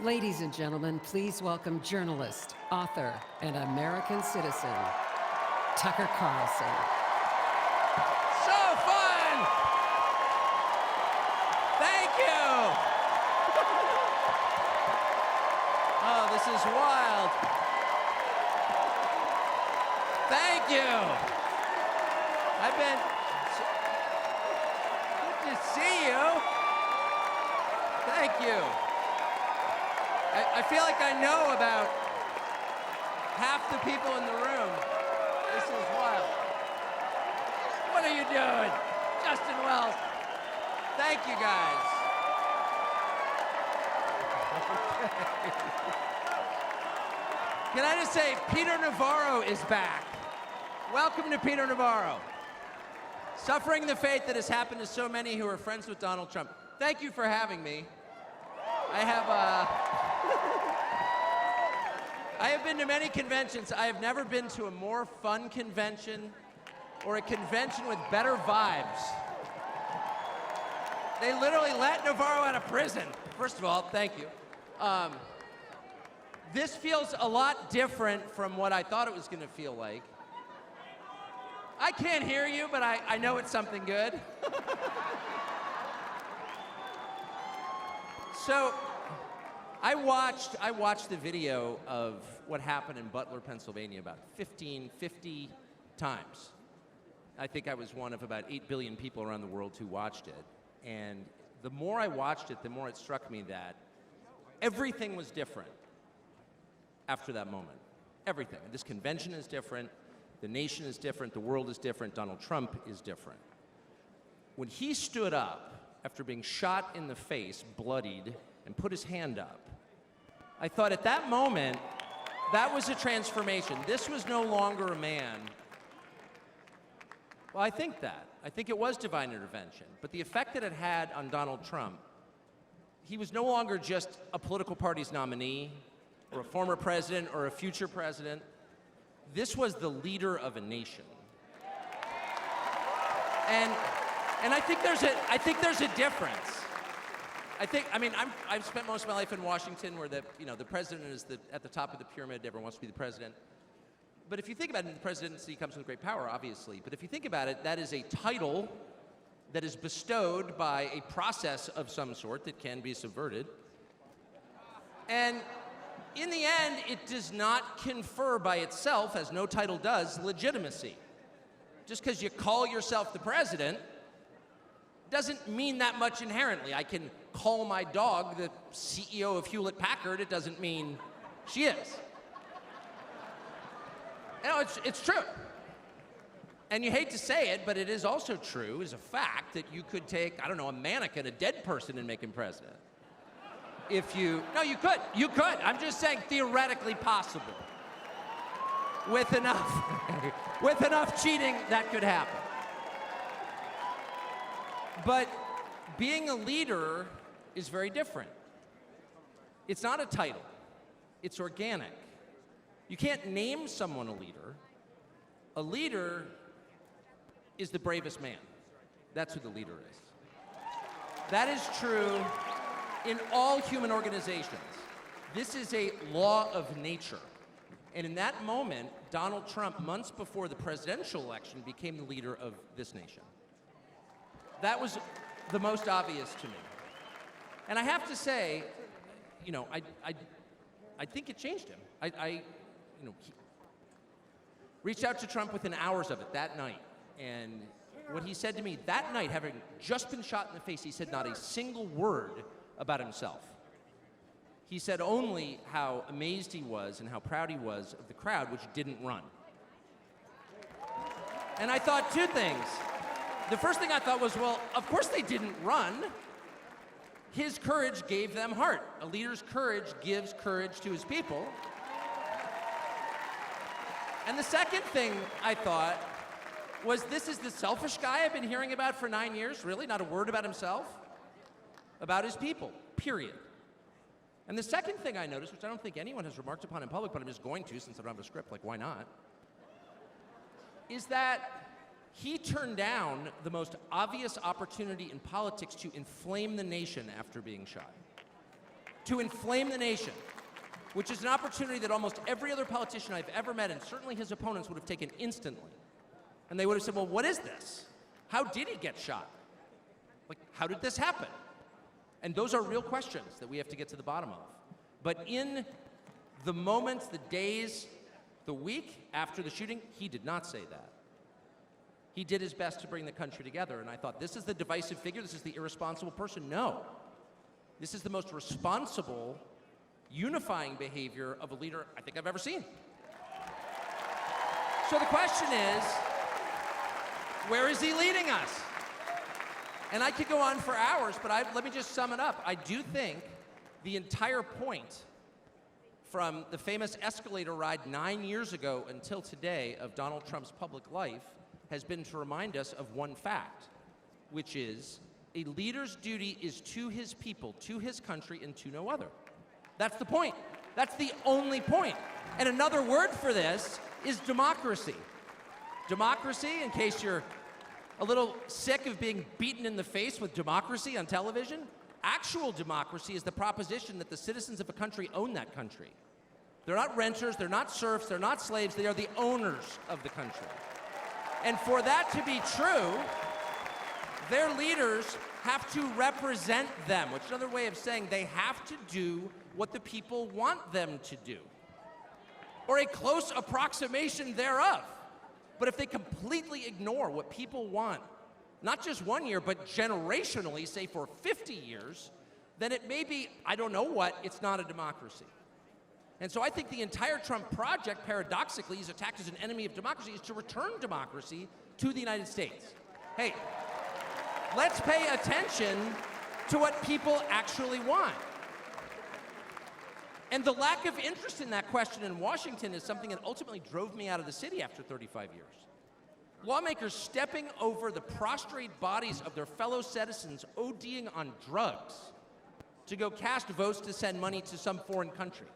Ladies and gentlemen, please welcome journalist, author, and American citizen, Tucker Carlson. So fun! Thank you! Oh, this is wild. Thank you! I've been... Good to see you. Thank you. I feel like I know about half the people in the room. This is wild. What are you doing? Justin Wells. Thank you, guys. Can I just say, Peter Navarro is back. Welcome to Peter Navarro. Suffering the fate that has happened to so many who are friends with Donald Trump. Thank you for having me. I have been to many conventions. I have never been to a more fun convention or a convention with better vibes. They literally let Navarro out of prison. First of all, thank you. This feels a lot different from what I thought it was going to feel like. I can't hear you, but I know it's something good. So, I watched the video of what happened in Butler, Pennsylvania about 50 times. I think I was one of about 8 billion people around the world who watched it. And the more I watched it, the more it struck me that everything was different after that moment. Everything. This convention is different. The nation is different. The world is different. Donald Trump is different. When he stood up after being shot in the face, bloodied, and put his hand up, I thought at that moment, that was a transformation. This was no longer a man. Well, I think that. I think it was divine intervention. But the effect that it had on Donald Trump, he was no longer just a political party's nominee, or a former president, or a future president. This was the leader of a nation. And I think there's a difference. I've spent most of my life in Washington, where the president is at the top of the pyramid. Everyone wants to be the president. But if you think about it, the presidency comes with great power, obviously. But if you think about it, that is a title that is bestowed by a process of some sort that can be subverted. And in the end, it does not confer by itself, as no title does, legitimacy. Just because you call yourself the president doesn't mean that much inherently. I can call my dog the CEO of Hewlett-Packard. It doesn't mean she is. You know, it's true. And you hate to say it, but it is also true, as a fact, that you could take, I don't know, a mannequin, a dead person, and make him president. No, you could. You could. I'm just saying, theoretically possible. With enough cheating, that could happen. But being a leader is very different. It's not a title. It's organic. You can't name someone a leader. A leader is the bravest man. That's who the leader is. That is true in all human organizations. This is a law of nature. And in that moment, Donald Trump, months before the presidential election, became the leader of this nation. That was the most obvious to me. And I have to say, I think it changed him. He reached out to Trump within hours of it that night. And what he said to me that night, having just been shot in the face, he said not a single word about himself. He said only how amazed he was and how proud he was of the crowd, which didn't run. And I thought two things. The first thing I thought was, well, of course they didn't run. His courage gave them heart. A leader's courage gives courage to his people. And the second thing I thought was, this is the selfish guy I've been hearing about for 9 years, really? Not a word about himself? About his people, period. And the second thing I noticed, which I don't think anyone has remarked upon in public, but I'm just going to since I don't have a script, like why not, is that he turned down the most obvious opportunity in politics to inflame the nation after being shot. to inflame the nation, which is an opportunity that almost every other politician I've ever met, and certainly his opponents, would have taken instantly. And they would have said, well, what is this? How did he get shot? Like, how did this happen? And those are real questions that we have to get to the bottom of. But in the moments, the days, the week after the shooting, he did not say that. He did his best to bring the country together, and I thought, this is the divisive figure, this is the irresponsible person. No. This is the most responsible, unifying behavior of a leader I think I've ever seen. So the question is, where is he leading us? And I could go on for hours, but let me just sum it up. I do think the entire point from the famous escalator ride 9 years ago until today of Donald Trump's public life has been to remind us of one fact, which is a leader's duty is to his people, to his country, and to no other. That's the point. That's the only point. And another word for this is democracy. Democracy, in case you're a little sick of being beaten in the face with democracy on television, actual democracy is the proposition that the citizens of a country own that country. They're not renters, they're not serfs, they're not slaves, they are the owners of the country. And for that to be true, their leaders have to represent them, which is another way of saying they have to do what the people want them to do, or a close approximation thereof. But if they completely ignore what people want, not just 1 year, but generationally, say for 50 years, then it may be, I don't know what, it's not a democracy. And so I think the entire Trump project, paradoxically, he's attacked as an enemy of democracy, is to return democracy to the United States. Hey, let's pay attention to what people actually want. And the lack of interest in that question in Washington is something that ultimately drove me out of the city after 35 years. Lawmakers stepping over the prostrate bodies of their fellow citizens ODing on drugs to go cast votes to send money to some foreign country.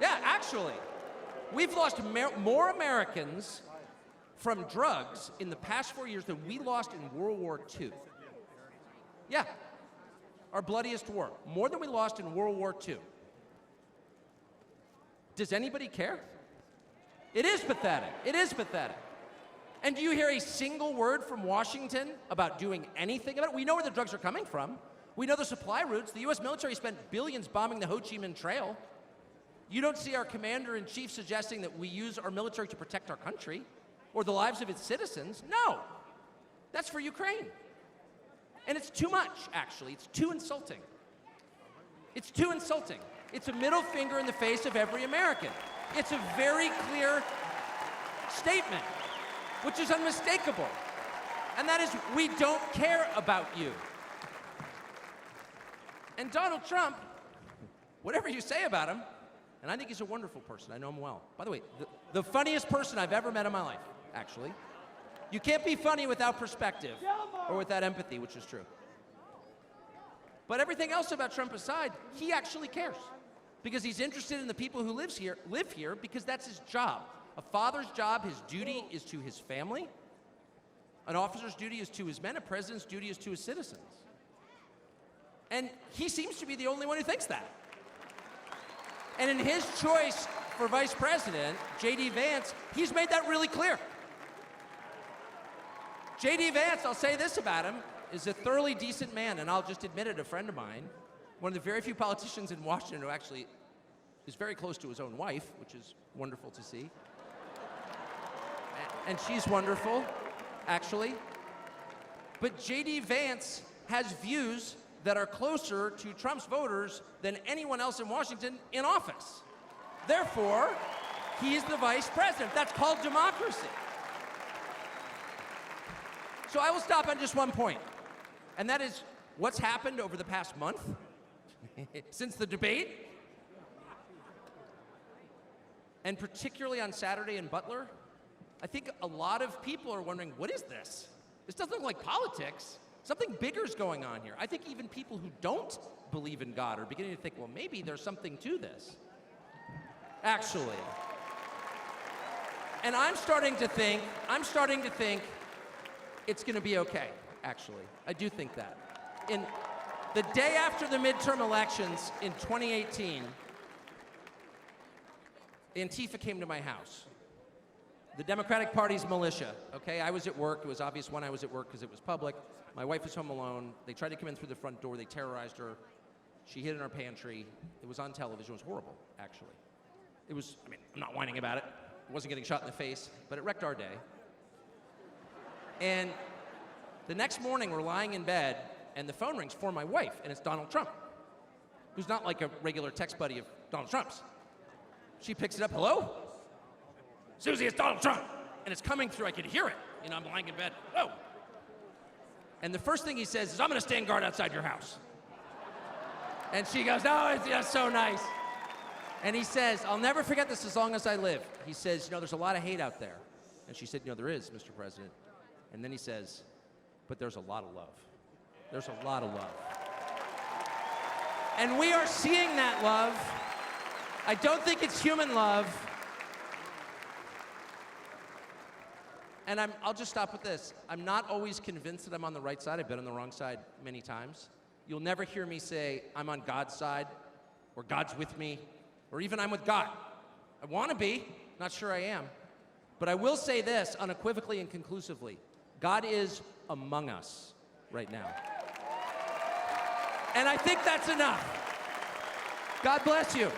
Yeah, actually, we've lost more Americans from drugs in the past 4 years than we lost in World War II. Yeah, our bloodiest war. More than we lost in World War II. Does anybody care? It is pathetic. It is pathetic. And do you hear a single word from Washington about doing anything about it? We know where the drugs are coming from. We know the supply routes. The U.S. military spent billions bombing the Ho Chi Minh Trail. You don't see our commander-in-chief suggesting that we use our military to protect our country or the lives of its citizens. No. That's for Ukraine. And it's too much, actually. It's too insulting. It's too insulting. It's a middle finger in the face of every American. It's a very clear statement, which is unmistakable. And that is, we don't care about you. And Donald Trump, whatever you say about him, and I think he's a wonderful person. I know him well. By the way, the funniest person I've ever met in my life, actually. You can't be funny without perspective or without empathy, which is true. But everything else about Trump aside, he actually cares because he's interested in the people who live here because that's his job. A father's job, his duty is to his family. An officer's duty is to his men. A president's duty is to his citizens. And he seems to be the only one who thinks that. And in his choice for vice president, J.D. Vance, he's made that really clear. J.D. Vance, I'll say this about him, is a thoroughly decent man, and I'll just admit it, a friend of mine, one of the very few politicians in Washington who actually is very close to his own wife, which is wonderful to see. And she's wonderful, actually. But J.D. Vance has views that are closer to Trump's voters than anyone else in Washington in office. Therefore, he's the vice president. That's called democracy. So I will stop on just one point, and that is what's happened over the past month since the debate, and particularly on Saturday in Butler. I think a lot of people are wondering, what is this? This doesn't look like politics. Something bigger is going on here. I think even people who don't believe in God are beginning to think, well, maybe there's something to this, actually. And I'm starting to think it's going to be okay, actually. I do think that. The day after the midterm elections in 2018, Antifa came to my house. The Democratic Party's militia, okay? I was at work. It was obvious when I was at work because it was public. My wife was home alone. They tried to come in through the front door. They terrorized her. She hid in our pantry. It was on television. It was horrible, actually. It was, I mean, I'm not whining about it. I wasn't getting shot in the face, but it wrecked our day. And the next morning, we're lying in bed, and the phone rings for my wife, and it's Donald Trump, who's not like a regular text buddy of Donald Trump's. She picks it up, hello? Susie, it's Donald Trump. And it's coming through, I could hear it. You know, I'm lying in bed, whoa. And the first thing he says is, I'm gonna stand guard outside your house. And she goes, oh, that's so nice. And he says, I'll never forget this as long as I live. He says, you know, there's a lot of hate out there. And she said, you know, there is, Mr. President. And then he says, but there's a lot of love. There's a lot of love. And we are seeing that love. I don't think it's human love. And I'll just stop with this. I'm not always convinced that I'm on the right side. I've been on the wrong side many times. You'll never hear me say, I'm on God's side, or God's with me, or even I'm with God. I want to be, not sure I am. But I will say this unequivocally and conclusively. God is among us right now. And I think that's enough. God bless you.